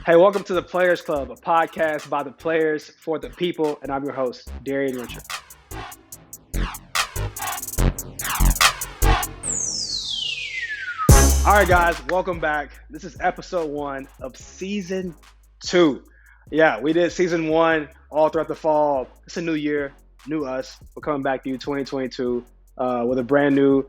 Hey, welcome to the Players Club, a podcast by the players for the people, and I'm your host, Darien Rencher. All right, guys, welcome back. This is episode 1 of season 2. Yeah, we did season 1 all throughout the fall. It's a new year, new us. We're coming back to you 2022 with a brand new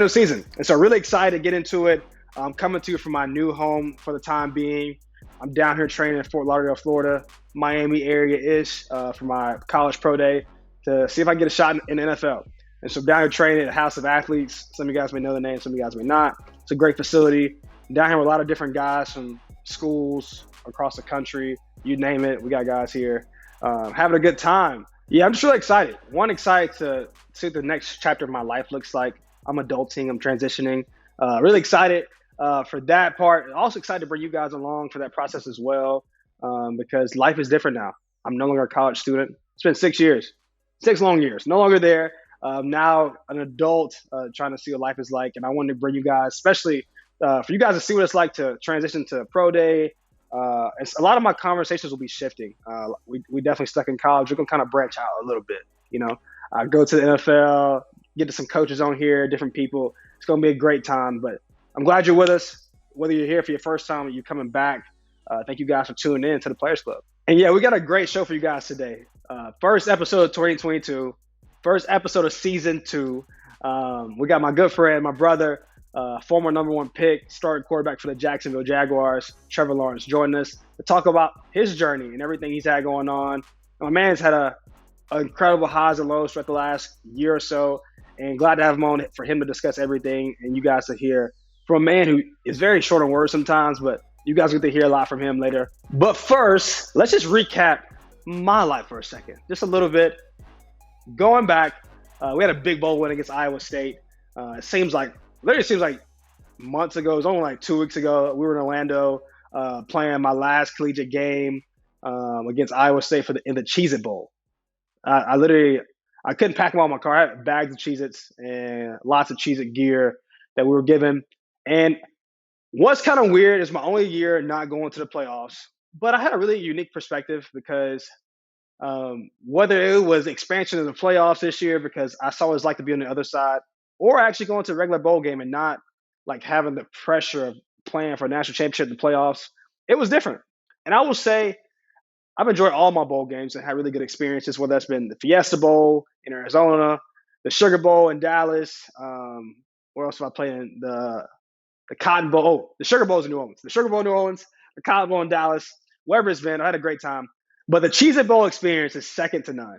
season. And so really excited to get into it. I'm coming to you from my new home for the time being. I'm down here training in Fort Lauderdale, Florida, Miami area-ish for my college pro day to see if I can get a shot in the NFL. And so I'm down here training at House of Athletes. Some of you guys may know the name, some of you guys may not. It's a great facility. I'm down here with a lot of different guys from schools across the country. You name it, we got guys here having a good time. Yeah, I'm just really excited. Excited to see what the next chapter of my life looks like. I'm adulting, I'm transitioning. Really excited for that part. Also excited to bring you guys along for that process as well, because life is different now. I'm no longer a college student. It's been 6 years, 6 long years, no longer there. Now an adult trying to see what life is like. And I wanted to bring you guys, especially for you guys to see what it's like to transition to pro day. A lot of my conversations will be shifting. We definitely stuck in college. We're going to kind of branch out a little bit, go to the NFL, get to some coaches on here, different people. It's going to be a great time, but I'm glad you're with us. Whether you're here for your first time or you're coming back, thank you guys for tuning in to the Players Club. And yeah, we got a great show for you guys today. First episode of 2022, first episode of season 2. We got my good friend, my brother, former number 1 pick, starting quarterback for the Jacksonville Jaguars, Trevor Lawrence, joining us to talk about his journey and everything he's had going on. My man's had a incredible highs and lows throughout the last year or so, and glad to have him on for him to discuss everything and you guys to hear from a man who is very short on words sometimes, but you guys get to hear a lot from him later. But first, let's just recap my life for a second, just a little bit. Going back, we had a big bowl win against Iowa State. It seems like months ago. It was only like 2 weeks ago. We were in Orlando playing my last collegiate game against Iowa State in the Cheez-It Bowl. I couldn't pack them all in my car. I had bags of Cheez-Its and lots of Cheez-It gear that we were given. And what's kind of weird is my only year not going to the playoffs, but I had a really unique perspective because whether it was expansion of the playoffs this year, because I saw what it's like to be on the other side, or actually going to a regular bowl game and not like having the pressure of playing for a national championship in the playoffs, it was different. And I will say I've enjoyed all my bowl games and had really good experiences, whether that's been the Fiesta Bowl in Arizona, the Sugar Bowl in Dallas. Where else have I played in? The Cotton Bowl. Oh, the Sugar Bowl is in New Orleans. The Sugar Bowl in New Orleans, the Cotton Bowl in Dallas, wherever it's been, I had a great time. But the Cheez-It Bowl experience is second to none.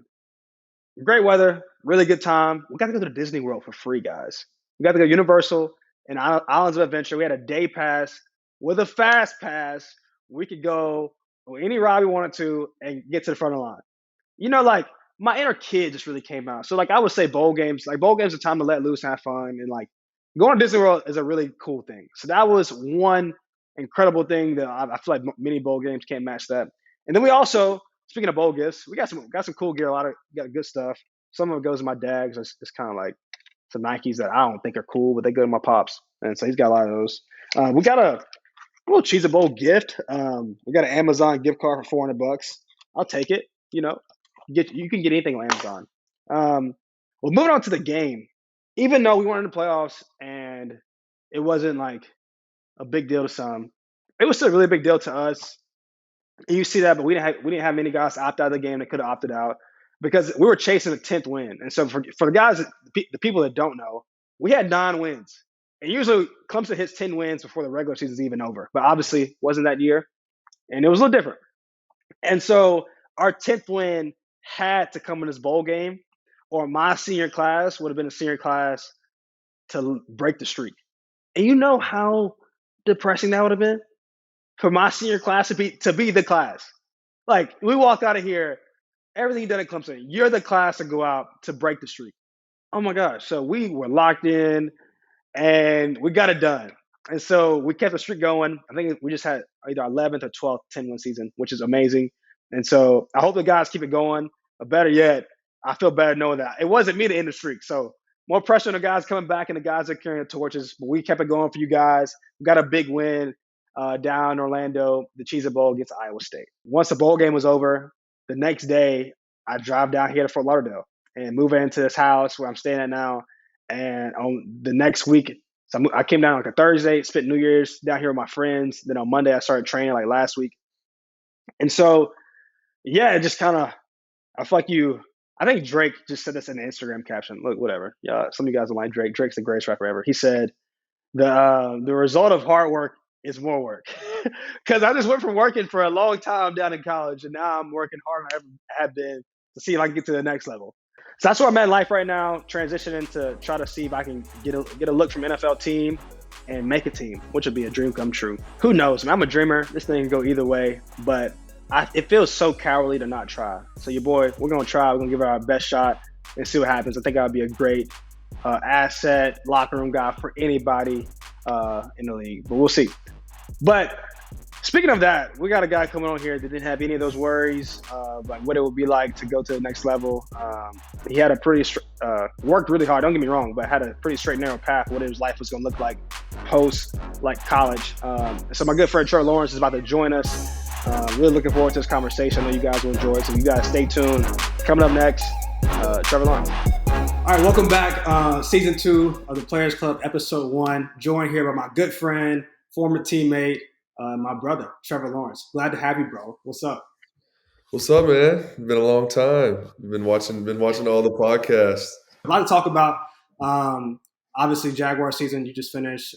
Great weather, really good time. We got to go to Disney World for free, guys. We got to go Universal and Islands of Adventure. We had a day pass with a fast pass. We could go on any ride we wanted to and get to the front of the line. Like my inner kid just really came out. So like I would say bowl games are time to let loose and have fun. And like going to Disney World is a really cool thing. So that was one incredible thing that I feel like many bowl games can't match that. And then we also, speaking of bowl gifts, we got some cool gear. Got good stuff. Some of it goes to my dad. It's kind of like some Nikes that I don't think are cool, but they go to my pops. And so he's got a lot of those. We got a little Cheez-It Bowl gift. We got an Amazon gift card for $400. I'll take it. You can get anything on Amazon. Well, moving on to the game. Even though we weren't in the playoffs and it wasn't like a big deal to some, it was still a really big deal to us. And you see that, but we didn't have many guys opt out of the game that could have opted out because we were chasing a 10th win. And so for the guys, the people that don't know, we had 9 wins. And usually Clemson hits 10 wins before the regular season is even over. But obviously wasn't that year. And it was a little different. And so our 10th win had to come in this bowl game, or my senior class would have been a senior class to break the streak. And you know how depressing that would have been for my senior class to be the class. Like we walked out of here, everything done at Clemson, you're the class to go out to break the streak. Oh my gosh. So we were locked in and we got it done. And so we kept the streak going. I think we just had either 11th or 12th 10-win season, which is amazing. And so I hope the guys keep it going. But better yet, I feel better knowing that it wasn't me to end the streak. So more pressure on the guys coming back and the guys that are carrying the torches. But we kept it going for you guys. We got a big win. down in Orlando, the Cheez It Bowl against Iowa State. Once the bowl game was over, the next day I drive down here to Fort Lauderdale and move into this house where I'm staying at now. And on the next week, so I came down like a Thursday, spent New Year's down here with my friends. Then on Monday, I started training like last week. And so, yeah, it just kind of, I feel like I think Drake just said this in the Instagram caption. Look, whatever. Yeah, some of you guys don't like Drake. Drake's the greatest rapper ever. He said, the result of hard work is more work. Because I just went from working for a long time down in college, and now I'm working harder than I ever have been to see if I can get to the next level. So that's where I'm at in life right now, transitioning to try to see if I can get a look from NFL team and make a team, which would be a dream come true. Who knows? Man, I'm a dreamer. This thing can go either way, but it feels so cowardly to not try. So your boy, we're going to try. We're going to give it our best shot and see what happens. I think I'll be a great asset, locker room guy for anybody in the league, but we'll see. But speaking of that, we got a guy coming on here that didn't have any of those worries, like what it would be like to go to the next level. He had a pretty worked really hard. Don't get me wrong, but had a pretty straight narrow path what his life was going to look like post like college. So my good friend Trevor Lawrence is about to join us. Really looking forward to this conversation. I know you guys will enjoy it, so you guys stay tuned. Coming up next, Trevor Lawrence. All right, welcome back. Season 2 of the Players Club, episode 1. Joined here by my good friend, former teammate, my brother, Trevor Lawrence. Glad to have you, bro. What's up? What's up, man? It's been a long time. Been watching all the podcasts. A lot to talk about. Obviously, Jaguar season you just finished,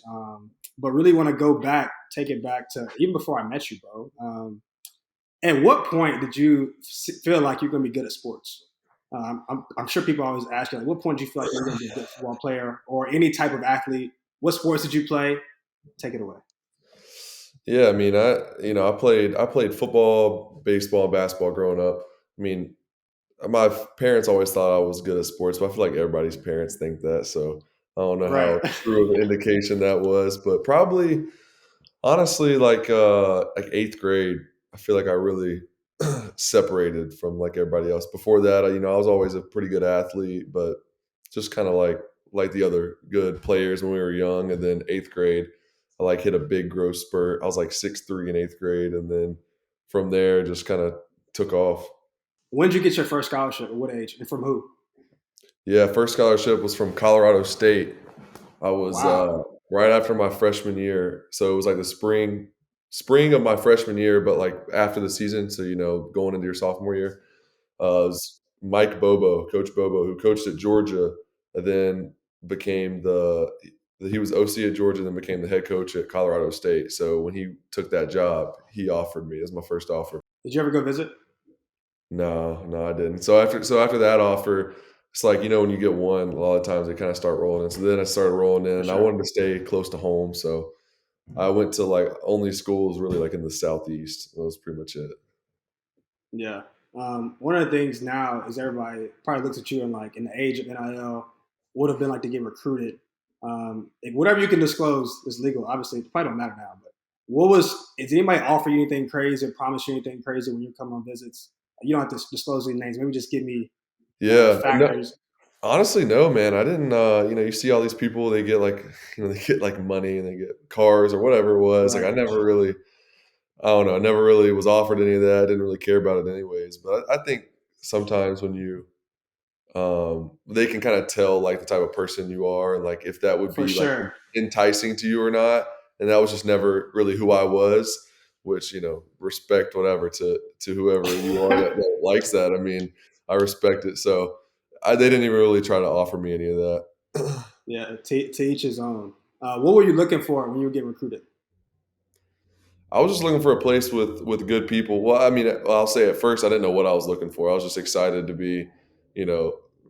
but really want to take it back to even before I met you, bro. At what point did you feel like you're going to be good at sports? I'm sure people always ask you, like, what point did you feel like you're going to be a good football player or any type of athlete? What sports did you play? Take it away. Yeah, I mean, I played football, baseball, and basketball growing up. I mean, my parents always thought I was good at sports, but I feel like everybody's parents think that. So I don't know how true of an indication that was, but probably honestly, like 8th grade, I feel like I really separated from like everybody else. Before that, I was always a pretty good athlete, but just kind of like the other good players when we were young. And then 8th grade, I like hit a big growth spurt. I was like 6'3" in 8th grade, and then from there just kind of took off. When did you get your first scholarship? At what age, and from who? Yeah, first scholarship was from Colorado State. I was right after my freshman year, so it was like the spring of my freshman year, but like after the season, so going into your sophomore year. It was Mike Bobo, Coach Bobo, who coached at Georgia, and then he was OC at Georgia, then became the head coach at Colorado State. So when he took that job, he offered me as my first offer. Did you ever go visit? No, I didn't. So after that offer, it's like, when you get one, a lot of times they kind of start rolling in. So then I started rolling in. Sure. I wanted to stay close to home, so I went to like only schools really like in the Southeast. That was pretty much it. Yeah. One of the things now is everybody probably looks at you and like in the age of NIL, would have been like to get recruited. Whatever you can disclose is legal. Obviously, it probably don't matter now. But did anybody offer you anything crazy or promise you anything crazy when you come on visits? You don't have to disclose any names. Maybe just give me factors. No, honestly, no, man. I didn't. You see all these people. They get like, they get like money and they get cars or whatever it was. Right. Like I never really. I don't know. I never really was offered any of that. I didn't really care about it anyways. But I think sometimes when you, they can kind of tell like the type of person you are and like if that would be like enticing to you or not. And that was just never really who I was, which, respect whatever to whoever you are that likes that. I mean, I respect it. So they didn't even really try to offer me any of that. Yeah, to each his own. What were you looking for when you were getting recruited? I was just looking for a place with good people. Well, I mean, I'll say at first I didn't know what I was looking for. I was just excited to be,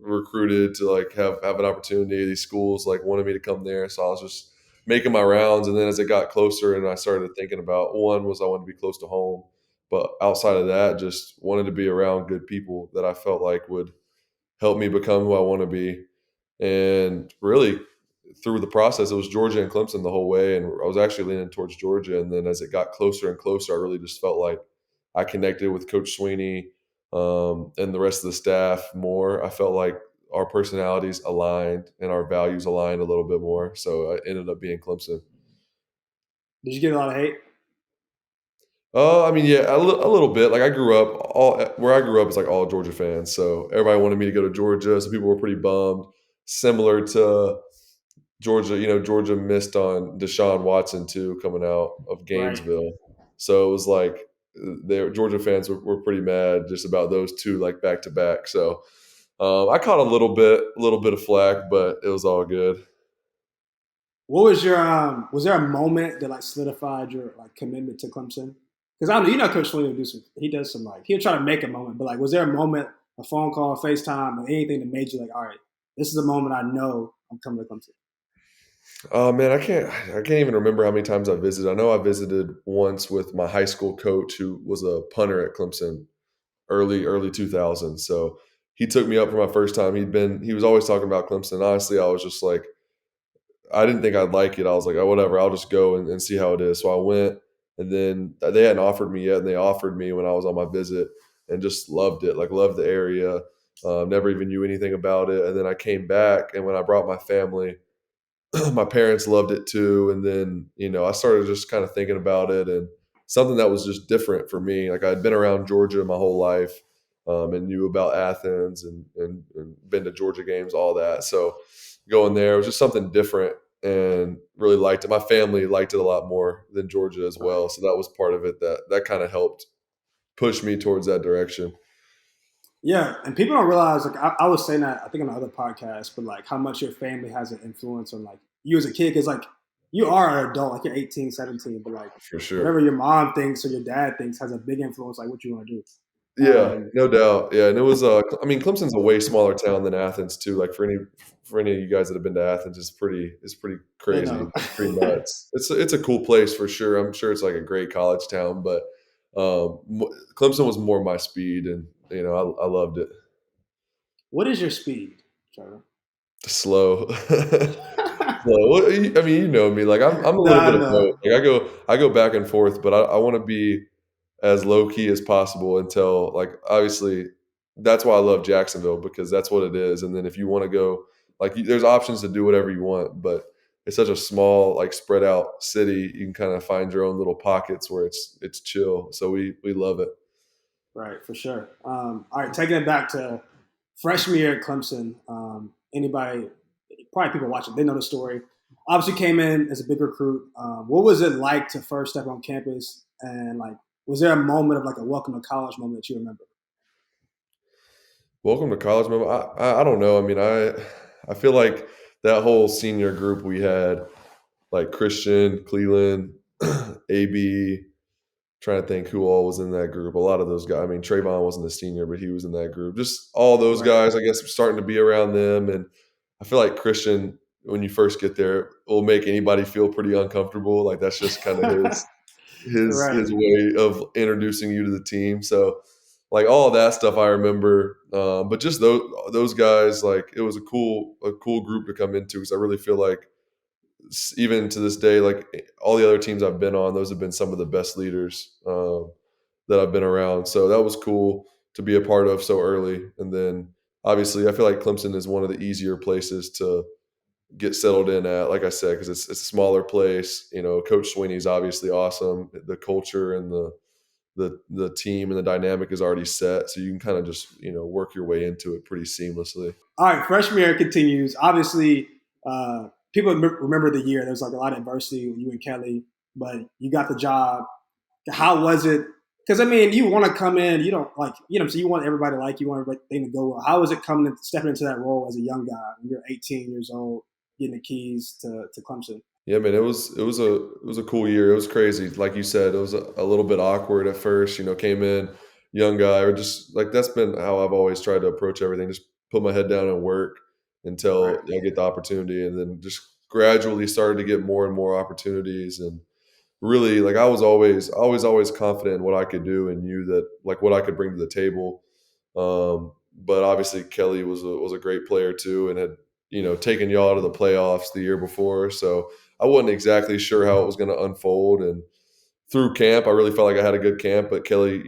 recruited to like have an opportunity. These schools like wanted me to come there, so I was just making my rounds. And then as it got closer, and I started thinking about one was I wanted to be close to home, but outside of that, just wanted to be around good people that I felt like would help me become who I want to be. And really, through the process, it was Georgia and Clemson the whole way, and I was actually leaning towards Georgia. And then as it got closer and closer, I really just felt like I connected with Coach Sweeney and the rest of the staff more. I felt like our personalities aligned and our values aligned a little bit more, so I ended up being Clemson. Did you get a lot of hate? I mean, yeah, a little bit. Like I grew up, all where I grew up is like all Georgia fans, so everybody wanted me to go to Georgia. So people were pretty bummed. Similar to Georgia, Georgia missed on Deshaun Watson too, coming out of Right. Gainesville. So it was like Georgia fans were pretty mad just about those two, like back to back. So I caught a little bit of flack, but it was all good. What was your was there a moment that like solidified your like commitment to Clemson? Because I don't know, Coach Swinney will do some. He does some like he'll try to make a moment, but like, was there a moment, a phone call, FaceTime, or anything that made you like, all right, this is the moment I know I'm coming to Clemson. Oh man, I can't even remember how many times I visited. I know I visited once with my high school coach who was a punter at Clemson early 2000s. So he took me up for my first time. He was always talking about Clemson. Honestly, I was just like, I didn't think I'd like it. I was like, oh, whatever, I'll just go and see how it is. So I went, and then they hadn't offered me yet, and they offered me when I was on my visit, and just loved it. Like loved the area. Never even knew anything about it. And then I came back, and when I brought my family, my parents loved it too. And then, I started just kind of thinking about it, and something that was just different for me. Like I'd been around Georgia my whole life, and knew about Athens and been to Georgia games, all that. So going there was just something different and really liked it. My family liked it a lot more than Georgia as Right. well. So that was part of it that kind of helped push me towards that direction. Yeah, and people don't realize like I was saying that I think on another podcast, but like how much your family has an influence on like you as a kid because like you are an adult, like you're 18, 17, but like For whatever sure. your mom thinks or your dad thinks has a big influence like what you want to do. Yeah, Um, no doubt. Yeah, and it was, I mean, Clemson's a way smaller town than Athens too. Like for any of you guys that have been to Athens, it's pretty they crazy, know. like pretty nuts. It's a cool place for sure. I'm sure it's like a great college town, but Clemson was more my speed, and I loved it. What is your speed, Trevor? Slow. Slow. Well, I mean, you know me. Like I'm a little Nah, bit of both. no. Like I go back and forth, but I want to be as low key as possible until, like, obviously that's why I love Jacksonville, because that's what it is. And then if you want to go, like, there's options to do whatever you want, but it's such a small, like, spread out city. You can kind of find your own little pockets where it's chill. So we love it. Right, for sure. All right, taking it back to freshman year at Clemson. Anybody, probably people watching, they know the story. Obviously, came in as a big recruit. What was it like to first step on campus? And like, was there a moment of like a welcome to college moment that you remember? Welcome to college, man. I don't know. I mean, I feel like that whole senior group we had, like Christian, Cleveland, AB. Trying to think who all was in that group. A lot of those guys. I mean, Trayvon wasn't a senior, but he was in that group. Just all those Right. guys, I guess, starting to be around them. And I feel like Christian, when you first get there, will make anybody feel pretty uncomfortable. Like that's just kind of Right. his way of introducing you to the team. So, like all of that stuff, I remember. But just those guys, like it was a cool group to come into, because I really feel like even to this day, like all the other teams I've been on, those have been some of the best leaders that I've been around. So that was cool to be a part of so early. And then obviously, I feel like Clemson is one of the easier places to get settled in at. Like I said, because it's a smaller place. Coach Sweeney's obviously awesome. The culture and the team and the dynamic is already set, so you can kind of just work your way into it pretty seamlessly. All right, freshman year continues. Obviously, people remember the year. There was like a lot of adversity with you and Kelly, but you got the job. How was it? Because I mean, you want to come in, you don't like, so you want everybody to like you, want everything to go well. How was it coming, stepping into that role as a young guy when you're 18 years old, getting the keys to Clemson? Yeah, man, it was a cool year. It was crazy. Like you said, it was a little bit awkward at first. Came in young guy, or just like that's been how I've always tried to approach everything. Just put my head down and work Right, until I get the opportunity, and then just gradually started to get more and more opportunities. And really, like I was always confident in what I could do, and knew that like what I could bring to the table. But obviously Kelly was a great player too, and had taken y'all to the playoffs the year before. So I wasn't exactly sure how it was going to unfold. And through camp, I really felt like I had a good camp. But Kelly,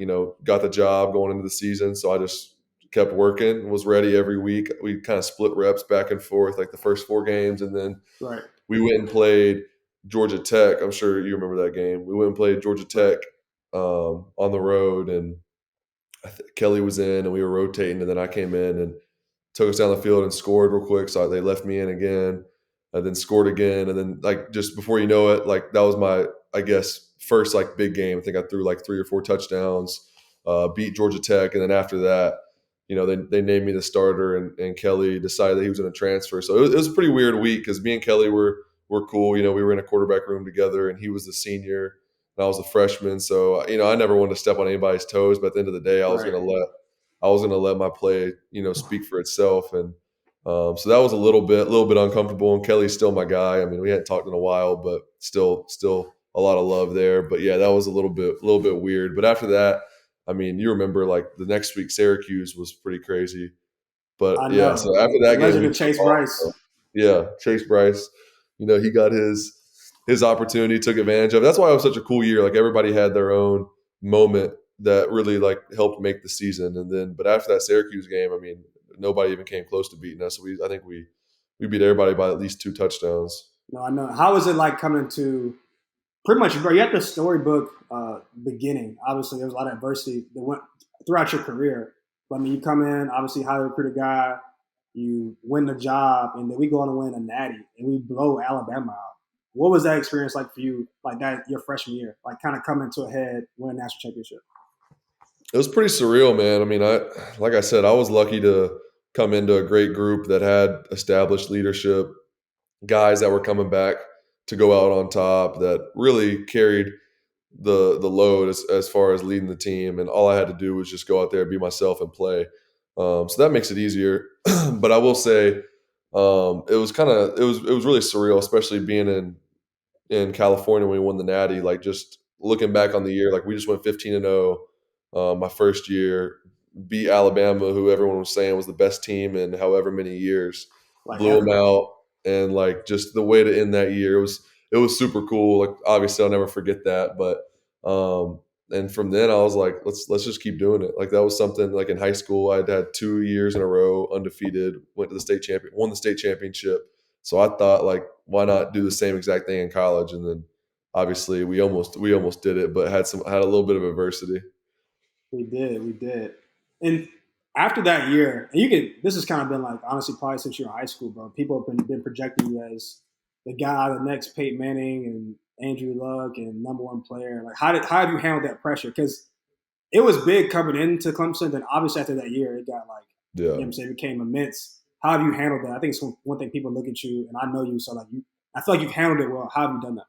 got the job going into the season, so I just kept working, was ready every week. We kind of split reps back and forth, like the first 4 games, and then right, we went and played Georgia Tech. I'm sure you remember that game. We went and played Georgia right. Tech on the road, and Kelly was in, and we were rotating, and then I came in and took us down the field and scored real quick. So they left me in again, and then scored again, and then like just before you know it, like that was my, I guess, first like big game. I think I threw like 3 or 4 touchdowns, beat Georgia Tech, and then after that, they named me the starter, and Kelly decided that he was going to transfer. So it was a pretty weird week because me and Kelly were cool. We were in a quarterback room together, and he was the senior and I was a freshman. So I never wanted to step on anybody's toes, but at the end of the day, Right. I was going to let my play, speak for itself. And so that was a little bit uncomfortable. And Kelly's still my guy. I mean, we hadn't talked in a while, but still a lot of love there. But yeah, that was a little bit weird. But after that, I mean, you remember like the next week, Syracuse was pretty crazy. But I yeah, know. so after The that game, legend we of took Chase off. Bryce. Yeah, Chase Bryce, he got his opportunity, took advantage of it. That's why it was such a cool year. Like everybody had their own moment that really like helped make the season. And then, but after that Syracuse game, I mean, nobody even came close to beating us. So I think we beat everybody by at least 2 touchdowns. No, I know. How was it like coming to pretty much, bro? You had the storybook beginning. Obviously, there was a lot of adversity that went throughout your career. But I mean, you come in, obviously, highly recruited guy. You win the job, and then we go on to win a natty, and we blow Alabama out. What was that experience like for you, like that your freshman year, like kind of coming to a head, win a national championship? It was pretty surreal, man. I mean, like I said, I was lucky to come into a great group that had established leadership, guys that were coming back to go out on top, that really carried the load as far as leading the team, and all I had to do was just go out there, be myself, and play. So that makes it easier. But I will say, it was really surreal, especially being in California when we won the Natty. Like just looking back on the year, like we just went 15-0. My first year, beat Alabama, who everyone was saying was the best team in however many years, Like blew them ever. out, and like just the way to end that year it was super cool. Like obviously I'll never forget that, but and from then I was like, let's just keep doing it. Like that was something like in high school I'd had 2 years in a row undefeated, went to the won the state championship. So I thought like, why not do the same exact thing in college? And then obviously we almost did it, but had a little bit of adversity. We did. And after that year, and you can this has kind of been like honestly probably since you were in high school, bro. People have been projecting you as the guy, the next Peyton Manning and Andrew Luck and number one player. Like how have you handled that pressure? Because it was big coming into Clemson. Then obviously after that year, it got like Yeah. I'm saying, it became immense. How have you handled that? I think it's one thing people look at you, and I know you, so like you, I feel like you've handled it well. How have you done that?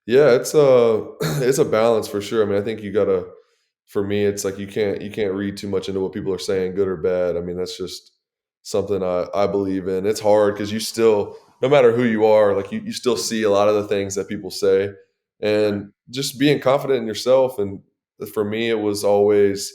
Yeah, it's a it's a balance for sure. I mean, I think you gotta. For me, it's like you can't read too much into what people are saying, good or bad. I mean, that's just something I believe in. It's hard because you still, no matter who you are, like you still see a lot of the things that people say, Right. and just being confident in yourself. And for me, it was always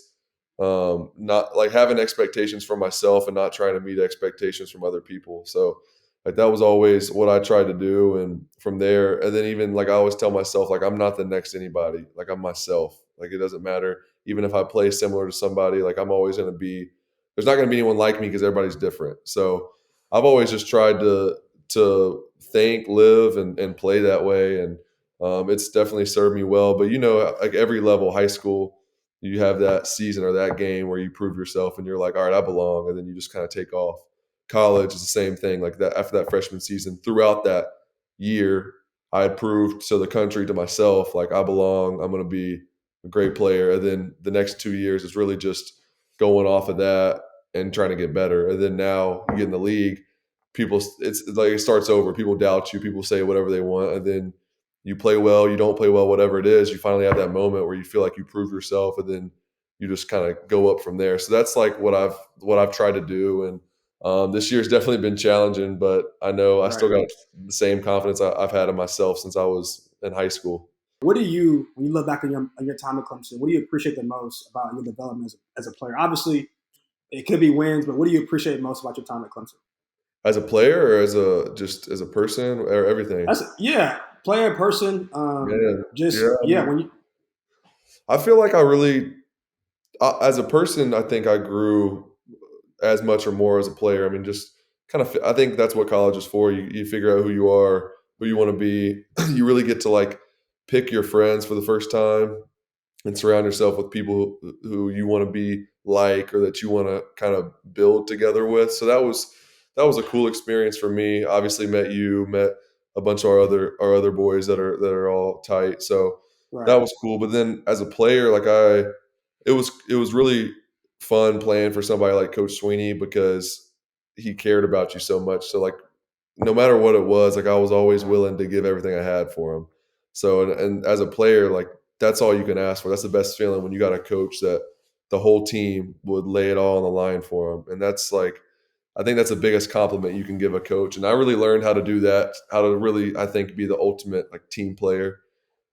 not like having expectations for myself and not trying to meet expectations from other people. So like that was always what I tried to do. And from there, and then even like I always tell myself, like I'm not the next anybody, like I'm myself. Like it doesn't matter. Even if I play similar to somebody, like I'm always going to be, there's not going to be anyone like me because everybody's different. So I've always just tried to think, live, and play that way. And it's definitely served me well. But like every level, high school, you have that season or that game where you prove yourself and you're like, all right, I belong. And then you just kind of take off. College is the same thing. Like that after that freshman season, throughout that year, I had proved to the country, to myself, like I belong. I'm going to be a great player. And then the next 2 years is really just going off of that and trying to get better. And then now you get in the league, it's like it starts over. People doubt you. People say whatever they want, and then you play well, you don't play well, whatever it is. You finally have that moment where you feel like you prove yourself, and then you just kind of go up from there. So that's like what I've tried to do. And this year's definitely been challenging, but I know I still Right. got the same confidence I've had in myself since I was in high school. What do you, when you look back on your time at Clemson, what do you appreciate the most about your development as a player? Obviously, it could be wins, but what do you appreciate most about your time at Clemson? As a player or as a person or everything? Yeah, player, person, Yeah. Yeah. just I yeah. mean, When you I feel like as a person, I think I grew as much or more as a player. I mean, just I think that's what college is for. You figure out who you are, who you want to be. You really get to like pick your friends for the first time. and surround yourself with people who you want to be like, or that you want to kind of build together with. So that was a cool experience for me. Obviously met a bunch of our other boys that are all tight. So Right. that was cool. But then as a player, it was really fun playing for somebody like Coach Sweeney, because he cared about you so much. So like, no matter what it was, like I was always willing to give everything I had for him. So and as a player, like that's all you can ask for. That's the best feeling, when you got a coach that the whole team would lay it all on the line for him. And that's like, I think that's the biggest compliment you can give a coach. And I really learned how to do that, how to really, I think, be the ultimate like team player.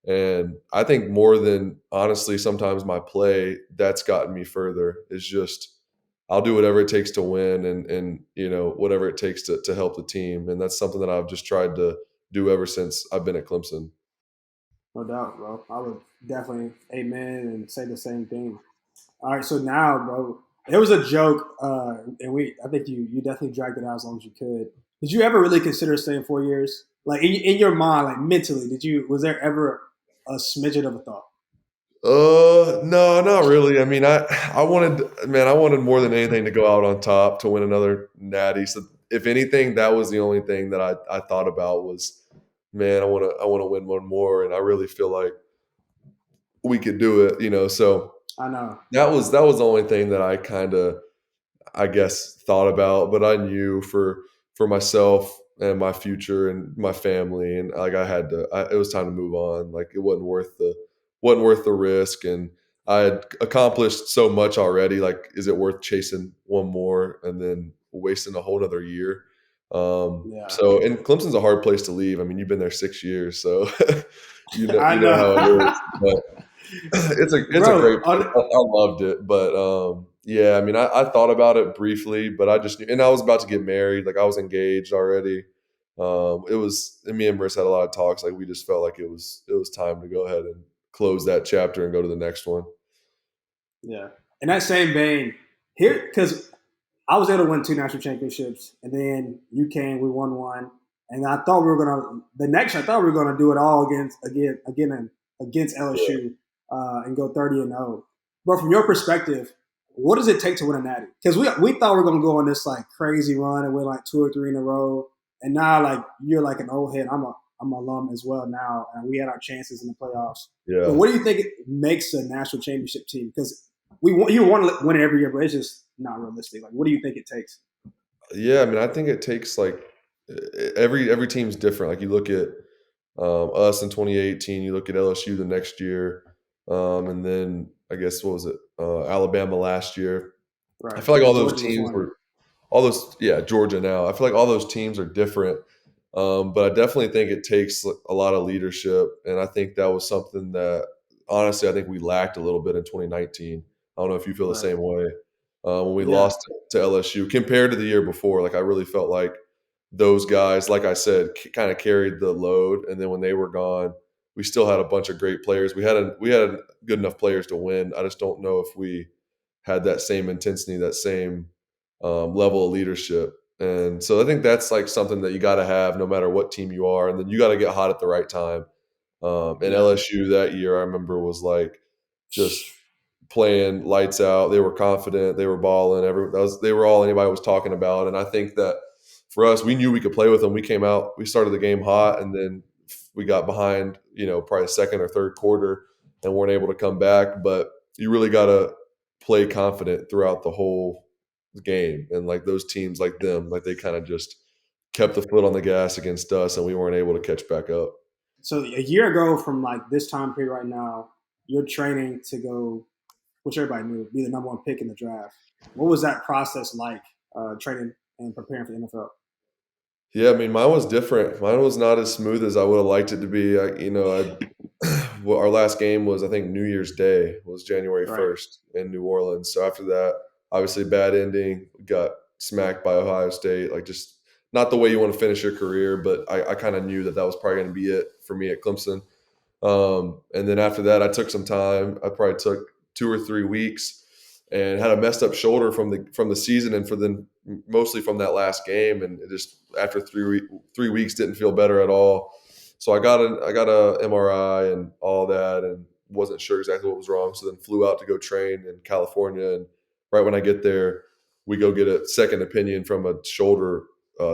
And I think more than honestly, sometimes my play, that's gotten me further, is just I'll do whatever it takes to win, and whatever it takes to help the team. And that's something that I've just tried to do ever since I've been at Clemson. No doubt, bro. I would definitely amen and say the same thing. All right, so now, bro, there was a joke, and I think you definitely dragged it out as long as you could. Did you ever really consider staying 4 years? Like in your mind, like mentally, was there ever a smidgen of a thought? No, not really. I mean, I wanted more than anything to go out on top, to win another natty. So if anything, that was the only thing that I thought about was, man, I want to win one more, and I really feel like we could do it. So I know. that was the only thing that I kind of, I guess, thought about. But I knew for myself and my future and my family, and like it was time to move on. Like it wasn't worth the risk, and I had accomplished so much already. Like, is it worth chasing one more and then wasting a whole other year? Yeah, So, and Clemson's a hard place to leave. I mean, you've been there 6 years, so you know I you know how it is. know, But it's a bro. great place. I loved it. But yeah, I mean, I thought about it briefly, but I just knew, and I was about to get married. Like I was engaged already. It was, and me and Briss had a lot of talks. Like we just felt like it was time to go ahead and close that chapter and go to the next one. Yeah. In that same vein, here because I was able to win two national championships, and then you came, we won one, and I thought we were gonna the next. I thought we were gonna do it all against Yeah. LSU and go 30-0. But from your perspective, what does it take to win a natty? Because we thought we were gonna go on this like crazy run and win like two or three in a row, and now like you're like an old head. I'm an alum as well now, and we had our chances in the playoffs. But Yeah. what do you think it makes a national championship team? Because you want to win it every year, but it's just not realistic. Like, what do you think it takes? Yeah, I mean, I think it takes like every team's different. Like you look at us in 2018, you look at LSU the next year, and then I guess what was it, Alabama last year. I Right. feel like all those Georgia was teams one. were all those, yeah, Georgia now. I feel like all those teams are different, but I definitely think it takes a lot of leadership, and I think that was something that honestly I think we lacked a little bit in 2019. I don't know if you feel the Right. same way. When we Yeah. lost to LSU compared to the year before, like I really felt like those guys, like I said, kind of carried the load, and then when they were gone, we still had a bunch of great players. We had good enough players to win. I just don't know if we had that same intensity, that same level of leadership. And so I think that's like something that you got to have no matter what team you are. And then you got to get hot at the right time. And Yeah. LSU that year, I remember, was like just playing lights out. They were confident. They were balling. They were all anybody was talking about. And I think that for us, we knew we could play with them. We came out, we started the game hot, and then we got behind, probably second or third quarter, and weren't able to come back. But you really got to play confident throughout the whole game. And like those teams, like them, like they kind of just kept the foot on the gas against us, and we weren't able to catch back up. So a year ago, from like this time period right now, you're training to go, which everybody knew, be the number one pick in the draft. What was that process like, training and preparing for the NFL? Yeah, I mean, mine was different. Mine was not as smooth as I would have liked it to be. Well, our last game was, I think, New Year's Day was January Right. 1st in New Orleans. So after that, obviously bad ending, got smacked by Ohio State. Like just not the way you want to finish your career, but I kind of knew that was probably going to be it for me at Clemson. And then after that, I took some time. I probably took 2 or 3 weeks, and had a messed up shoulder from the season, and for then mostly from that last game. And it just after 3 weeks didn't feel better at all. So I got a MRI and all that, and wasn't sure exactly what was wrong. So then flew out to go train in California. And right when I get there, we go get a second opinion from a shoulder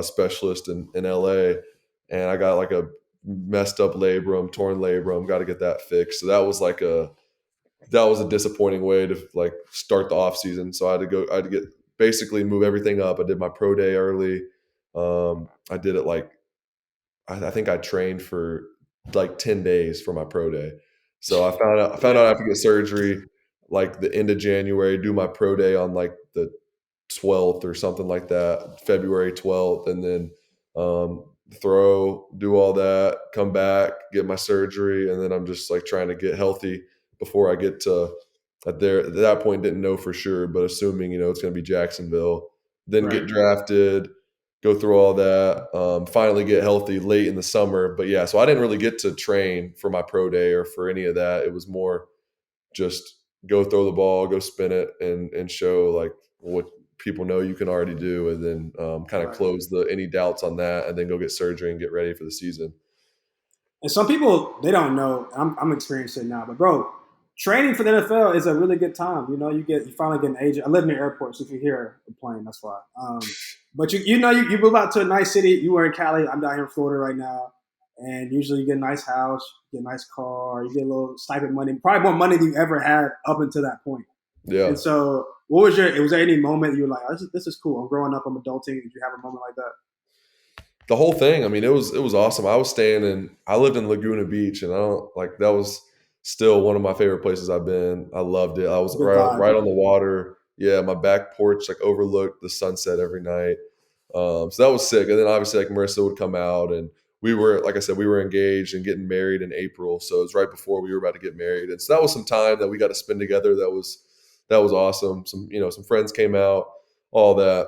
specialist in LA. And I got like a messed up labrum, torn labrum, got to get that fixed. So that was a disappointing way to like start the off season. So I had to get basically move everything up. I did my pro day early. I did it like, I think I trained for like 10 days for my pro day. So I found out I have to get surgery like the end of January, do my pro day on like the 12th or something like that, February 12th, and then do all that, come back, get my surgery, and then I'm just like trying to get healthy before I get to at that point didn't know for sure, but assuming it's going to be Jacksonville, then get drafted, go through all that, finally get healthy late in the summer. But yeah, so I didn't really get to train for my pro day or for any of that. It was more just go throw the ball, go spin it, and show like what people know you can already do, and then kind of close any doubts on that, and then go get surgery and get ready for the season. And some people, they don't know. I'm experiencing it now, but bro, training for the NFL is a really good time. You finally get an agent. I live in the airport, so if you hear a plane, that's why. But you move out to a nice city. You were in Cali. I'm down here in Florida right now, and usually you get a nice house, you get a nice car, you get a little stipend money, probably more money than you ever had up until that point. Yeah. And so, was there any moment that you were like, this is cool. I'm growing up. I'm adulting. Did you have a moment like that? The whole thing. I mean, it was awesome. I lived in Laguna Beach, and that was still one of my favorite places I've been. I loved it. I was right on the water. Yeah, my back porch like overlooked the sunset every night. So that was sick. And then obviously like Marissa would come out, and we were, like I said, we were engaged and getting married in April. So it was right before we were about to get married. And so that was some time that we got to spend together. That was awesome. Some friends came out, all that.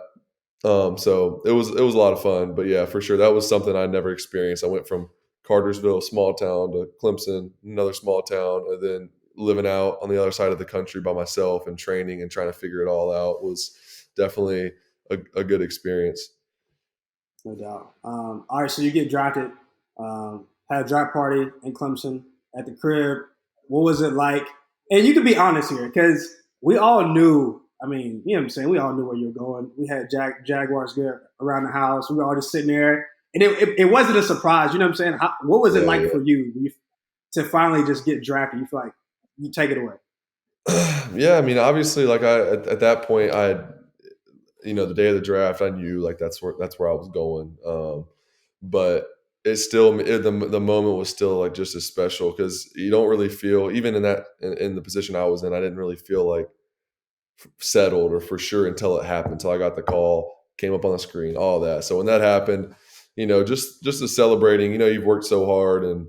So it was a lot of fun. But yeah, for sure, that was something I never experienced. I went from Cartersville, small town, to Clemson, another small town, and then living out on the other side of the country by myself and training and trying to figure it all out was definitely a good experience. No doubt. All right, so you get drafted, had a draft party in Clemson at the crib. What was it like? And you can be honest here, because we all knew. I mean, you know what I'm saying? We all knew where you were going. We had Jaguars there around the house. We were all just sitting there. And it wasn't a surprise. You know what I'm saying? What was it like for you to finally just get drafted? You feel like you take it away. Yeah, I mean, obviously, like at that point, I had, the day of the draft, I knew like that's where I was going. But it's still the moment was still like just as special, because you don't really feel, even in the position I was in, I didn't really feel like settled or for sure until it happened, until I got the call, came up on the screen, all that. So when that happened, just the celebrating, you've worked so hard, and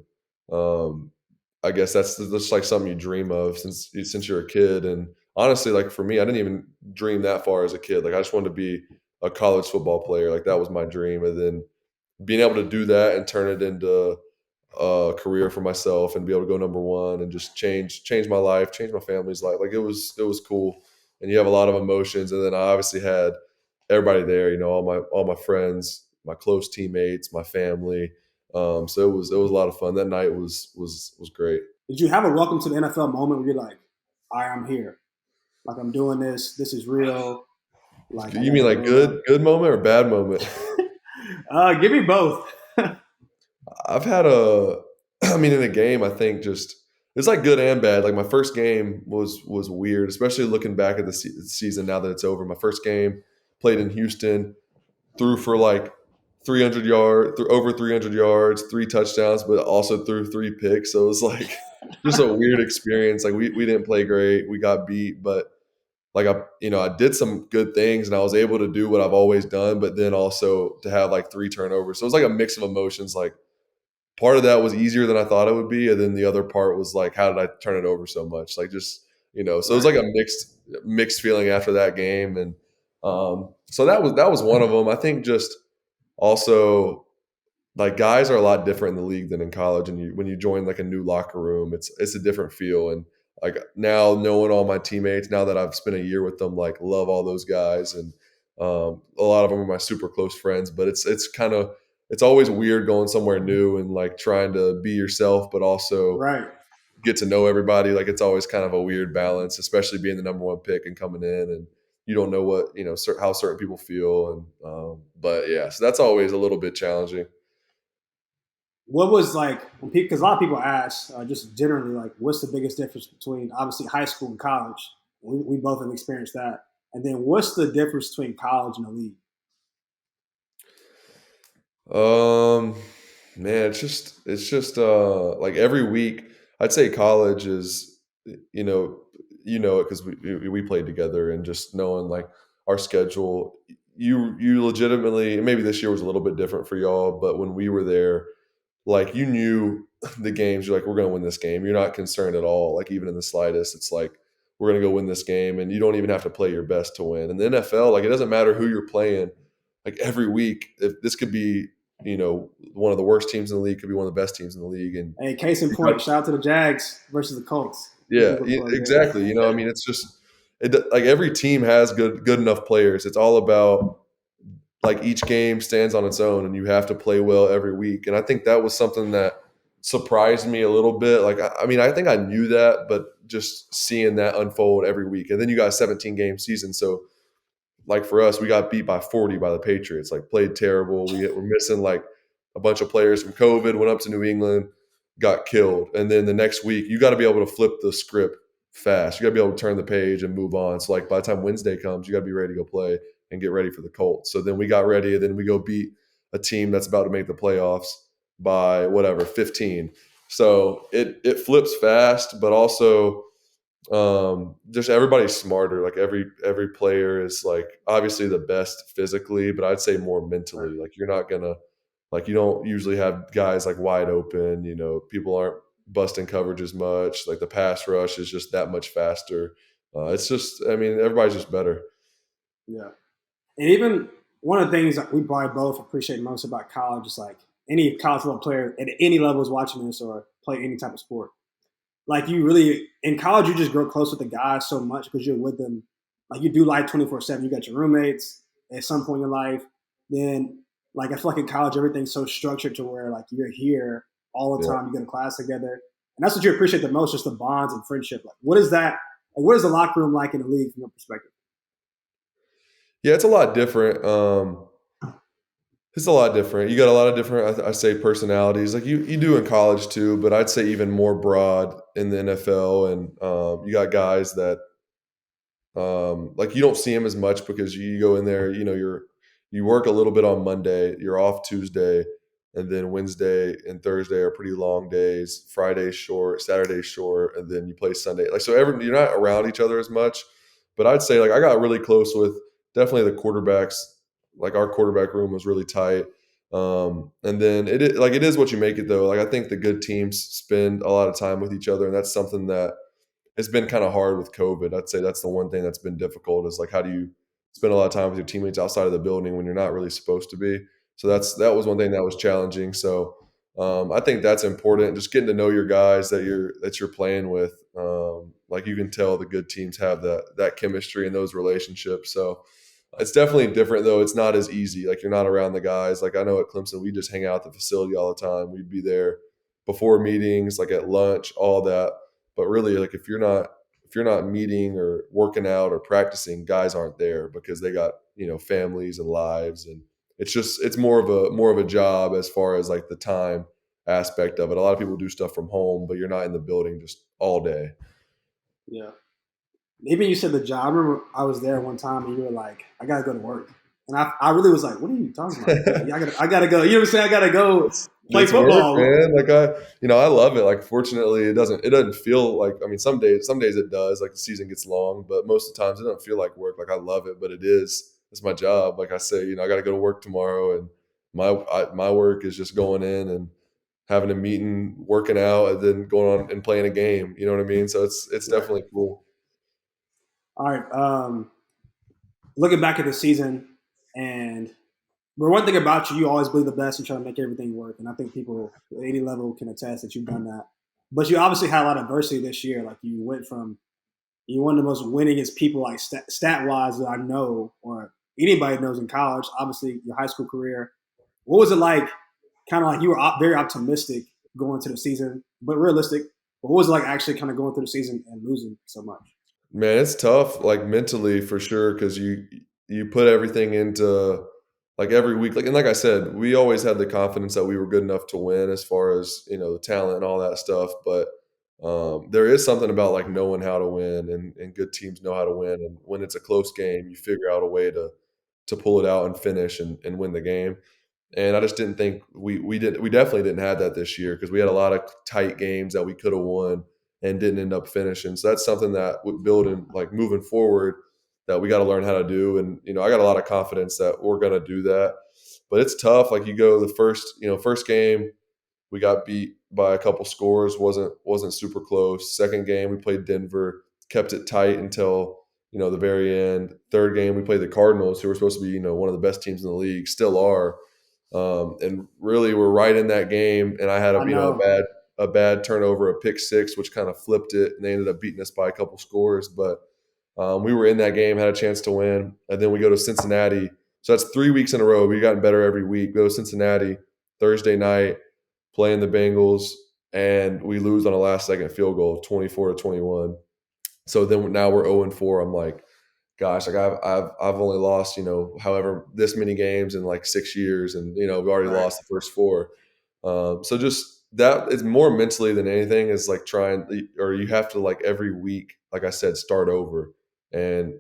I guess that's like something you dream of since you're a kid. And honestly, like for me, I didn't even dream that far as a kid. Like I just wanted to be a college football player. Like that was my dream. And then being able to do that and turn it into a career for myself and be able to go number one and just change my life, change my family's life. Like it was cool. And you have a lot of emotions. And then I obviously had everybody there, all my friends, my close teammates, my family. So it was a lot of fun. That night was great. Did you have a welcome to the NFL moment where you're like, I'm here, like I'm doing this. This is real. Like you mean like good moment or bad moment? Give me both. I've had in a game, I think just it's like good and bad. Like my first game was weird, especially looking back at the season now that it's over. My first game, played in Houston, threw for like 300 yards, over 300 yards, 3 touchdowns, but also threw 3 picks. So it was like just a weird experience. Like we didn't play great. We got beat, but like I did some good things and I was able to do what I've always done, but then also to have like 3 turnovers. So it was like a mix of emotions. Like part of that was easier than I thought it would be, and then the other part was like, how did I turn it over so much? Like just so it was like a mixed feeling after that game. And so that was one of them. I think just also, like guys are a lot different in the league than in college, and when you join like a new locker room, it's a different feel. And like now knowing all my teammates, now that I've spent a year with them, like love all those guys, and a lot of them are my super close friends. But it's always weird going somewhere new and like trying to be yourself, but also get to know everybody. Like it's always kind of a weird balance, especially being the number one pick and coming in, and you don't know what how certain people feel, and but yeah, so that's always a little bit challenging. What was like, because a lot of people ask, just generally, like, what's the biggest difference between obviously high school and college? We both have experienced that. And then what's the difference between college and the league? Man, it's just like every week. I'd say college is you know it because we played together, and just knowing like our schedule. You legitimately, maybe this year was a little bit different for y'all, but when we were there, like you knew the games. You're like, we're going to win this game. You're not concerned at all, like even in the slightest. It's like we're going to go win this game, and you don't even have to play your best to win. In the NFL, like it doesn't matter who you're playing. Like every week, if this could be one of the worst teams in the league, could be one of the best teams in the league, and Hey, case in point, shout out to the Jags versus the Colts. yeah, exactly. I mean, it's just like every team has good enough players. It's all about like each game stands on its own, and you have to play well every week. And I think that was something that surprised me a little bit. Like, I mean, I think I knew that, but just seeing that unfold every week, and then you got a 17 game season, so like for us, we got beat by 40 by the Patriots. Like played terrible. We're missing like a bunch of players from COVID. Went up to New England, got killed, and then the next week you got to be able to flip the script fast. You got to be able to turn the page and move on. So like by the time Wednesday comes, you got to be ready to go play and get ready for the Colts. So then we got ready, and then we go beat a team that's about to make the playoffs by 15. So it flips fast, but also just everybody's smarter. Like every player is like obviously the best physically, but I'd say more mentally. Like you're not gonna like you don't usually have guys like wide open. People aren't busting coverage as much. Like the pass rush is just that much faster. It's just, I mean, everybody's just better. Yeah. And even one of the things that we probably both appreciate most about college is like any college football player at any level is watching this or play any type of sport. Like you really in college, you just grow close with the guys so much because you're with them. Like you do life 24/7. You got your roommates at some point in your life. Then like I feel like in college, everything's so structured to where like you're here all the time. You go to class together, and that's what you appreciate the most, just the bonds and friendship. Like what is that? Like, what is the locker room like in the league from your perspective? Yeah, it's a lot different. It's a lot different. You got a lot of different, I say, personalities. Like you do in college too, but I'd say even more broad in the NFL. And you got guys that like you don't see them as much because you go in there. You work a little bit on Monday, you're off Tuesday, and then Wednesday and Thursday are pretty long days. Friday's short, Saturday's short, and then you play Sunday. Like so, you're not around each other as much. But I'd say like I got really close with definitely the quarterbacks. Like our quarterback room was really tight. And then it is what you make it though. Like I think the good teams spend a lot of time with each other, and that's something that it's been kind of hard with COVID. I'd say that's the one thing that's been difficult is like how do you spend a lot of time with your teammates outside of the building when you're not really supposed to be. So that was one thing that was challenging. So I think that's important. Just getting to know your guys that you're playing with. Like you can tell the good teams have that chemistry and those relationships. So it's definitely different though. It's not as easy. Like you're not around the guys. Like I know at Clemson, we just hang out at the facility all the time. We'd be there before meetings, like at lunch, all that. But really, like if you're not meeting or working out or practicing, guys aren't there because they got families and lives, and it's more of a job as far as like the time aspect of it. A lot of people do stuff from home, but you're not in the building just all day. Yeah. Even you said the job. I remember I was there one time and you were like, I gotta go to work. And I really was like, what are you talking about? I gotta go. You know what I'm saying? I gotta go play football. Work, man. Like I love it. Like fortunately it doesn't feel like, I mean, some days it does, like the season gets long, but most of the times it doesn't feel like work. Like I love it, but it's my job. Like I say, I gotta go to work tomorrow, and my work is just going in and having a meeting, working out, and then going on and playing a game. You know what I mean? So it's definitely cool. All right. Looking back at the season, and one thing about you, you always believe the best and try to make everything work. And I think people at any level can attest that you've done that. But you obviously had a lot of adversity this year. Like you're one of the most winningest people, like stat wise, that I know, or anybody knows in college. Obviously, your high school career. What was it like? Kind of like you were very optimistic going into the season, but realistic. But what was it like actually kind of going through the season and losing so much? Man, it's tough, like mentally for sure, because you put everything into like every week. Like and like I said, we always had the confidence that we were good enough to win as far as the talent and all that stuff. But there is something about like knowing how to win, and good teams know how to win. And when it's a close game, you figure out a way to pull it out and finish and win the game. And I just didn't think we definitely didn't have that this year because we had a lot of tight games that we could have won and didn't end up finishing. So that's something that would build in like moving forward that we got to learn how to do. And I got a lot of confidence that we're going to do that. But it's tough. Like you go the first game we got beat by a couple scores, wasn't super close. Second game we played Denver, kept it tight until the very end. Third game we played the Cardinals, who were supposed to be one of the best teams in the league, still are. And really, we're right in that game. And I had I know. a bad turnover, a pick six, which kind of flipped it, and they ended up beating us by a couple scores. But we were in that game, had a chance to win, and then we go to Cincinnati. So that's 3 weeks in a row. We've gotten better every week. Go to Cincinnati Thursday night, playing the Bengals, and we lose on a last-second field goal, 24-21. So then now we're 0-4. I'm like, gosh, like I've only lost, however this many games in like 6 years, and we've already Right. lost the first four. So just that is more mentally than anything is like or you have to like every week, like I said, start over and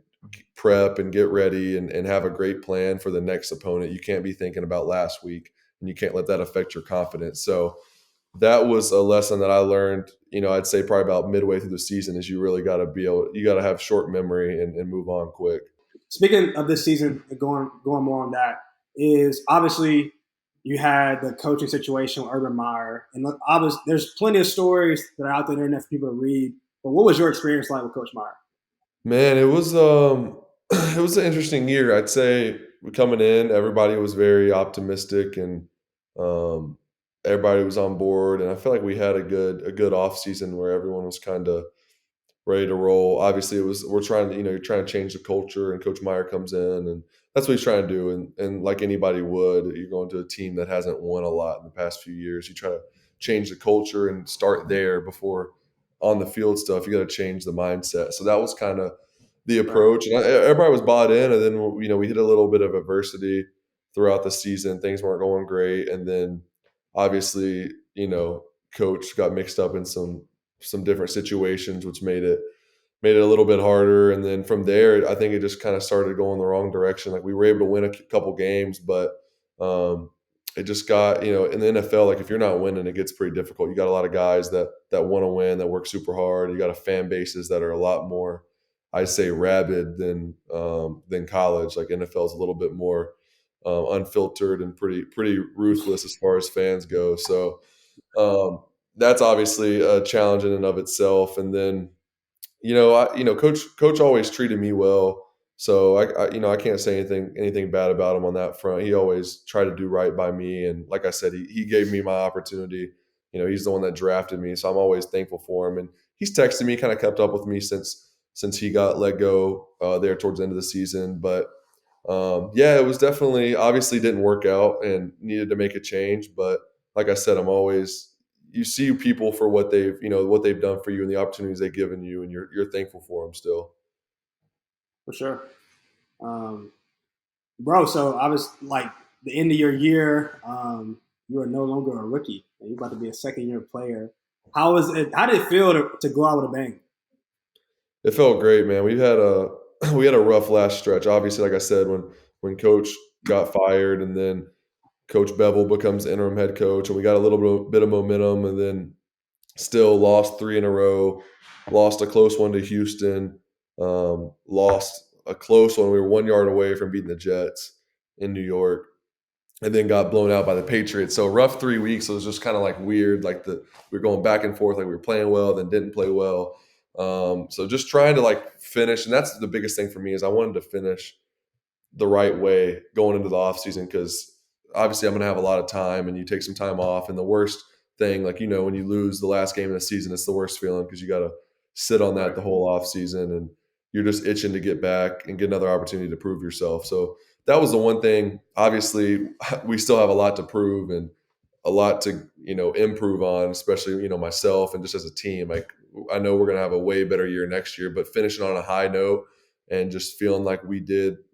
prep and get ready and have a great plan for the next opponent. You can't be thinking about last week, and you can't let that affect your confidence. So that was a lesson that I learned, I'd say probably about midway through the season is you really got to you got to have short memory and move on quick. Speaking of this season, going more on that, is obviously you had the coaching situation with Urban Meyer, and obviously there's plenty of stories that are out there on the internet for people to read. But what was your experience like with Coach Meyer? Man, it was it was an interesting year. I'd say coming in, everybody was very optimistic and um everybody was on board, and I feel like we had a good off season where everyone was kind of ready to roll. Obviously, we're trying to you're trying to change the culture, and Coach Meyer comes in, and that's what he's trying to do. And like anybody would, you're going to a team that hasn't won a lot in the past few years. You try to change the culture and start there before on the field stuff. You got to change the mindset. So that was kind of the Right. approach, and everybody was bought in. And then we hit a little bit of adversity throughout the season. Things weren't going great, and then obviously coach got mixed up in some different situations, which made it a little bit harder. And then from there, I think it just kind of started going the wrong direction. Like we were able to win a couple games, but it just got in the NFL. Like if you're not winning, it gets pretty difficult. You got a lot of guys that want to win, that work super hard. You got a fan bases that are a lot more, I'd say, rabid than college. Like NFL is a little bit more unfiltered and pretty ruthless as far as fans go. So that's obviously a challenge in and of itself. And then, coach always treated me well. So I can't say anything bad about him on that front. He always tried to do right by me. And like I said, he gave me my opportunity. He's the one that drafted me. So I'm always thankful for him. And he's texted me, kind of kept up with me since he got let go there towards the end of the season. But yeah, it was definitely obviously didn't work out and needed to make a change. But like I said, you see people for what they've done for you and the opportunities they've given you, and you're thankful for them still. For sure. Um, Bro, so I was like the end of your year, you are no longer a rookie. You're about to be a second year player. How was it? How did it feel to go out with a bang? It felt great, man. We had a rough last stretch. Obviously, like I said, when Coach got fired, and then Coach Bevel becomes interim head coach, and we got a little bit of momentum, and then still lost three in a row, lost a close one to Houston, lost a close one. We were 1 yard away from beating the Jets in New York, and then got blown out by the Patriots. So rough 3 weeks. It was just kind of like weird. Like we were going back and forth. Like we were playing well, then didn't play well. So just trying to like finish, and that's the biggest thing for me is I wanted to finish the right way going into the off season, because obviously I'm going to have a lot of time, and you take some time off. And the worst thing, like, when you lose the last game of the season, it's the worst feeling because you got to sit on that Right. the whole off season, and you're just itching to get back and get another opportunity to prove yourself. So that was the one thing. Obviously we still have a lot to prove, and a lot to, improve on, especially, myself and just as a team. Like, I know we're going to have a way better year next year, but finishing on a high note and just feeling like we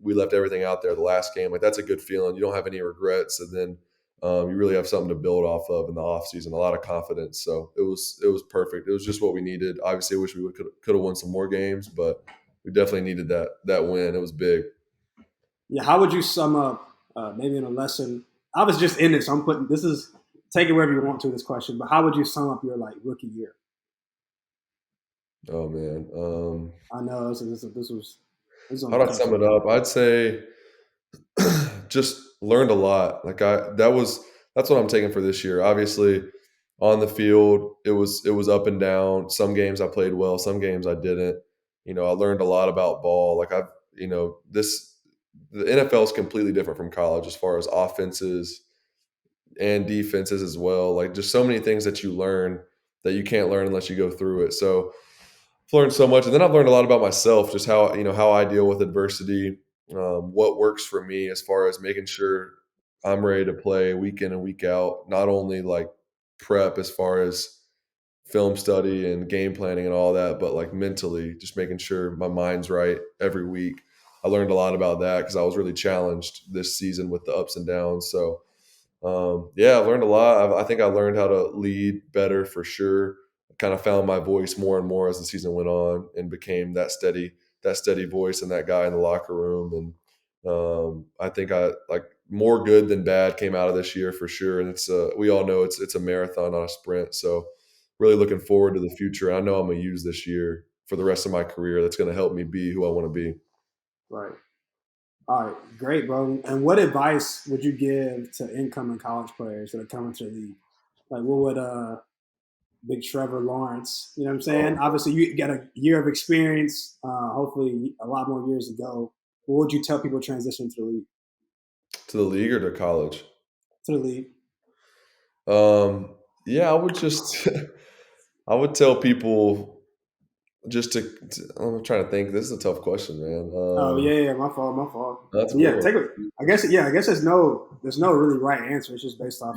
left everything out there the last game. Like, that's a good feeling. You don't have any regrets. And then you really have something to build off of in the offseason, a lot of confidence. So it was perfect. It was just what we needed. Obviously, I wish we could have won some more games, but we definitely needed that win. It was big. Yeah, how would you sum up maybe in a lesson? I was just in it, so I'm putting take it wherever you want to this question. But how would you sum up your rookie year? Oh man, I know this was. How would I sum it up? I'd say just learned a lot. That's what I'm taking for this year. Obviously, on the field, it was up and down. Some games I played well, some games I didn't. I learned a lot about ball. The NFL is completely different from college as far as offenses and defenses as well. Like, just so many things that you learn that you can't learn unless you go through it. So I've learned so much, and then I've learned a lot about myself, just how I deal with adversity, what works for me as far as making sure I'm ready to play week in and week out. Not only like prep as far as film study and game planning and all that, but like mentally, just making sure my mind's right every week. I learned a lot about that because I was really challenged this season with the ups and downs. So I learned a lot. I think I learned how to lead better for sure. I kind of found my voice more and more as the season went on and became that steady voice and that guy in the locker room. And I think I like more good than bad came out of this year for sure. And we all know it's a marathon, not a sprint. So really looking forward to the future. I know I'm going to use this year for the rest of my career. That's going to help me be who I want to be. Right. All right, great, bro. And what advice would you give to incoming college players that are coming to the league? Like, what would big Trevor Lawrence, you know what I'm saying? Obviously, you got a year of experience, hopefully a lot more years to go. What would you tell people transitioning to the league? To the league or to college? To the league. I would just I would tell people just to I'm trying to think. This is a tough question, man. My fault. That's Yeah, cool. take it. I guess there's no really right answer. It's just based off.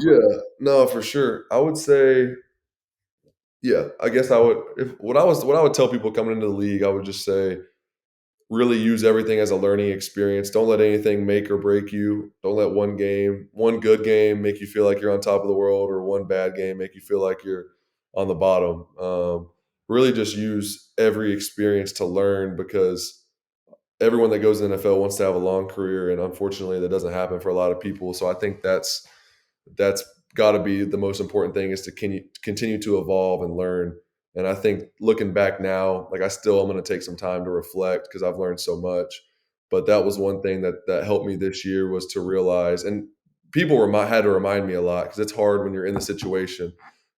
No, for sure. I would say, I guess I would. What I would tell people coming into the league, I would just say, really use everything as a learning experience. Don't let anything make or break you. Don't let one good game make you feel like you're on top of the world, or one bad game make you feel like you're on the bottom. Really just use every experience to learn, because everyone that goes to the NFL wants to have a long career, and unfortunately that doesn't happen for a lot of people. So I think that's got to be the most important thing, is to continue to evolve and learn. And I think looking back now, like, I still am going to take some time to reflect because I've learned so much. But that was one thing that helped me this year, was to realize, and people had to remind me a lot, because it's hard when you're in the situation.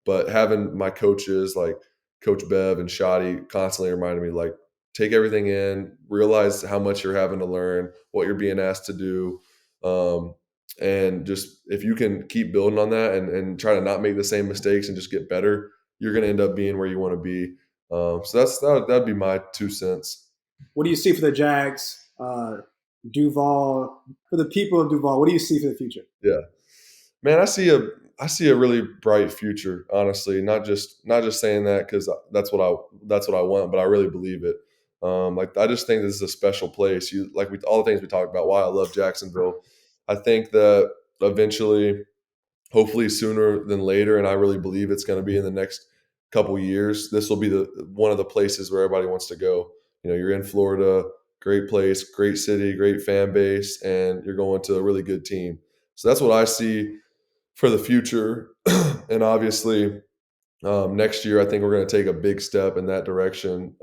But having my coaches like Coach Bev and Shotty constantly reminded me, like, take everything in, realize how much you're having to learn, what you're being asked to do. And just, if you can keep building on that and try to not make the same mistakes and just get better, you're going to end up being where you want to be. So that'd be my 2 cents. What do you see for the Jags? Duval, for the people of Duval, what do you see for the future? Yeah, man, I see a really bright future. Honestly, not just saying that because that's what I want, but I really believe it. I just think this is a special place. All the things we talked about, why I love Jacksonville. I think that eventually, hopefully sooner than later, and I really believe it's going to be in the next couple years, this will be one of the places where everybody wants to go. You're in Florida, great place, great city, great fan base, and you're going to a really good team. So that's what I see for the future. And obviously, next year, I think we're going to take a big step in that direction,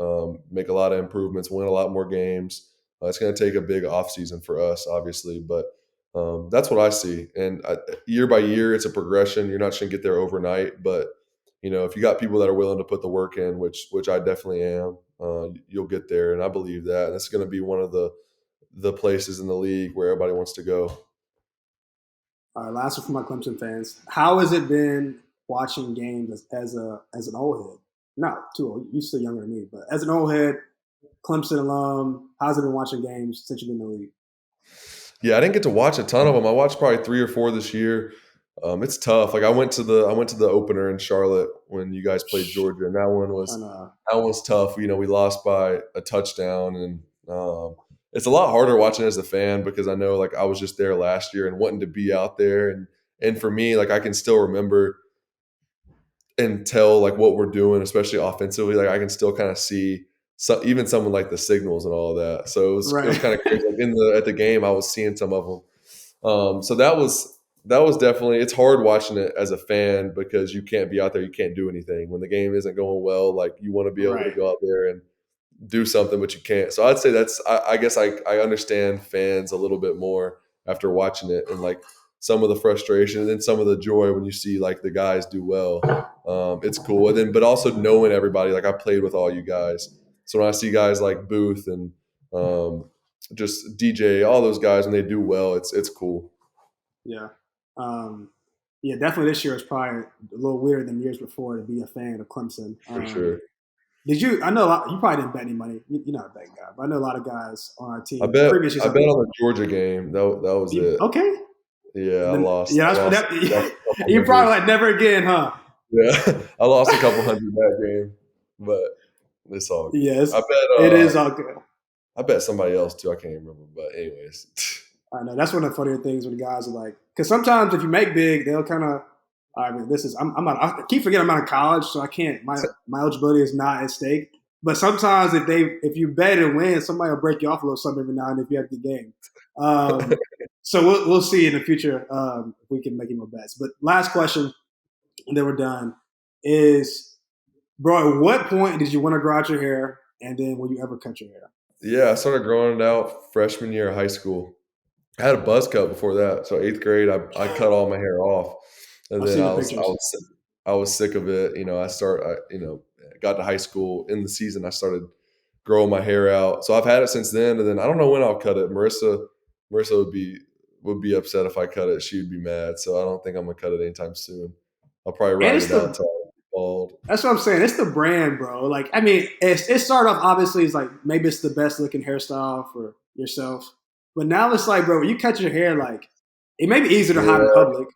make a lot of improvements, win a lot more games. It's going to take a big offseason for us, obviously, but that's what I see. And year by year, it's a progression. You're not going to get there overnight, but if you got people that are willing to put the work in, which I definitely am, you'll get there. And I believe that. And it's going to be one of the places in the league where everybody wants to go. All right, last one for my Clemson fans. How has it been watching games as an old head? Not too old. You're still younger than me, but as an old head, Clemson alum, how's it been watching games since you've been in the league? Yeah, I didn't get to watch a ton of them. I watched probably 3 or 4 this year. It's tough. Like I went to the opener in Charlotte when you guys played Georgia, and that one was tough. We lost by a touchdown, and it's a lot harder watching as a fan because I know like I was just there last year and wanting to be out there, and for me, like I can still remember and tell like what we're doing, especially offensively. Like I can still kind of see even someone like the signals and all of that. So it was kind of crazy. Like at the game, I was seeing some of them. So that was definitely, it's hard watching it as a fan because you can't be out there, you can't do anything when the game isn't going well. Like you want to be able to go out there and do something, but you can't. So I'd say I guess I understand fans a little bit more after watching it, and like some of the frustration and then some of the joy when you see like the guys do well. It's cool. And then, but also knowing everybody, like I played with all you guys. So when I see guys like Booth and just DJ, all those guys, when they do well, it's cool. Yeah. Yeah, definitely this year is probably a little weirder than years before to be a fan of Clemson. For sure. I know a lot, you probably didn't bet any money. You're not a betting guy, but I know a lot of guys on our team. I bet on the Georgia game. That was it. Okay. Yeah, I lost. Yeah, you probably like never again, huh? Yeah, I lost a couple hundred that game, but it's all good. Yes, it is all good. I bet somebody else too. I can't remember, but anyways. I know that's one of the funnier things when the guys are like, because sometimes if you make big, they'll kind of. I mean, I keep forgetting I'm out of college, so I can't. My eligibility is not at stake. But sometimes if you bet and win, somebody will break you off a little something every now and then if you have the game. So we'll see in the future if we can make any more bets. But last question, and then we're done, is, bro, at what point did you want to grow out your hair, and then will you ever cut your hair? Yeah, I started growing it out freshman year of high school. I had a buzz cut before that. So 8th grade, I cut all my hair off. And then I was sick of it. I got to high school in the season. I started growing my hair out. So I've had it since then. And then I don't know when I'll cut it. Marissa would be upset if I cut it. She would be mad. So I don't think I'm gonna cut it anytime soon. I'll probably ride it out until I'm bald. That's what I'm saying. It's the brand, bro. Like, I mean, it started off obviously it's like maybe it's the best looking hairstyle for yourself, but now it's like, bro, when you cut your hair, like it may be easier to hide in public.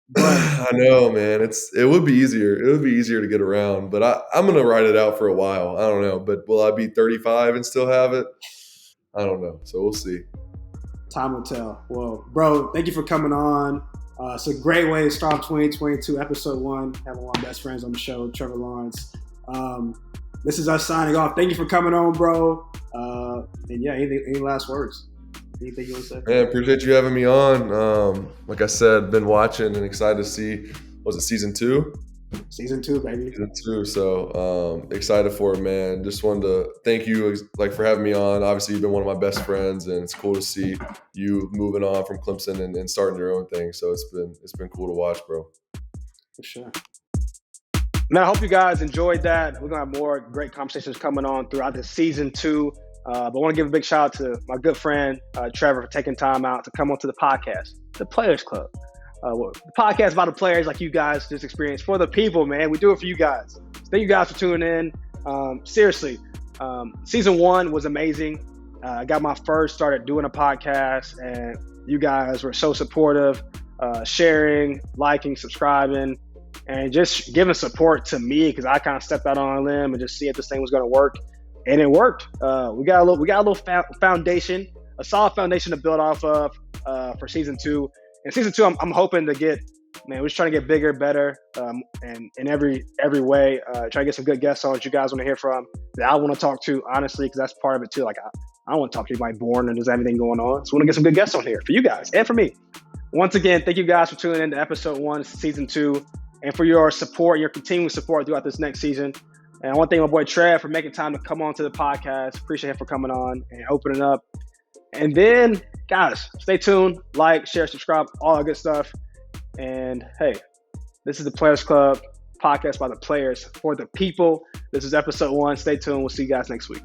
But I know, man. It would be easier. It would be easier to get around. But I'm gonna ride it out for a while. I don't know. But will I be 35 and still have it? I don't know. So we'll see. Time will tell. Well, bro, thank you for coming on. It's a great way to start 2022, episode 1. Having one of my best friends on the show, Trevor Lawrence. This is us signing off. Thank you for coming on, bro. And yeah, any last words? Anything you want to say? Man, appreciate you having me on. Like I said, been watching and excited to see, was it season 2? Season 2, baby. Season 2. So excited for it, man. Just wanted to thank you for having me on. Obviously, you've been one of my best friends, and it's cool to see you moving on from Clemson and starting your own thing. So it's been cool to watch, bro. For sure. Man, I hope you guys enjoyed that. We're going to have more great conversations coming on throughout the season 2. But I want to give a big shout out to my good friend, Trevor, for taking time out to come onto the podcast, The Players Club. The podcast about the players like you guys just experienced. For the people, man. We do it for you guys. So thank you guys for tuning in. Seriously, season 1 was amazing. I got my first, started doing a podcast, and you guys were so supportive, sharing, liking, subscribing, and just giving support to me because I kind of stepped out on a limb and just see if this thing was going to work. And it worked. We got a little foundation, a solid foundation to build off of for season 2. And season 2, I'm hoping to get, man, we're just trying to get bigger, better, and in every way. Trying to get some good guests on that you guys want to hear from, that I want to talk to, honestly, because that's part of it too. Like, I don't want to talk to anybody boring and there's everything going on. So I want to get some good guests on here for you guys and for me. Once again, thank you guys for tuning in to episode 1, season 2, and for your support, your continuing support throughout this next season. And I want to thank my boy Trev for making time to come on to the podcast. Appreciate him for coming on and opening up. And then, guys, stay tuned, like, share, subscribe, all that good stuff. And hey, this is the Players Club podcast by the players for the people. This is episode 1. Stay tuned. We'll see you guys next week.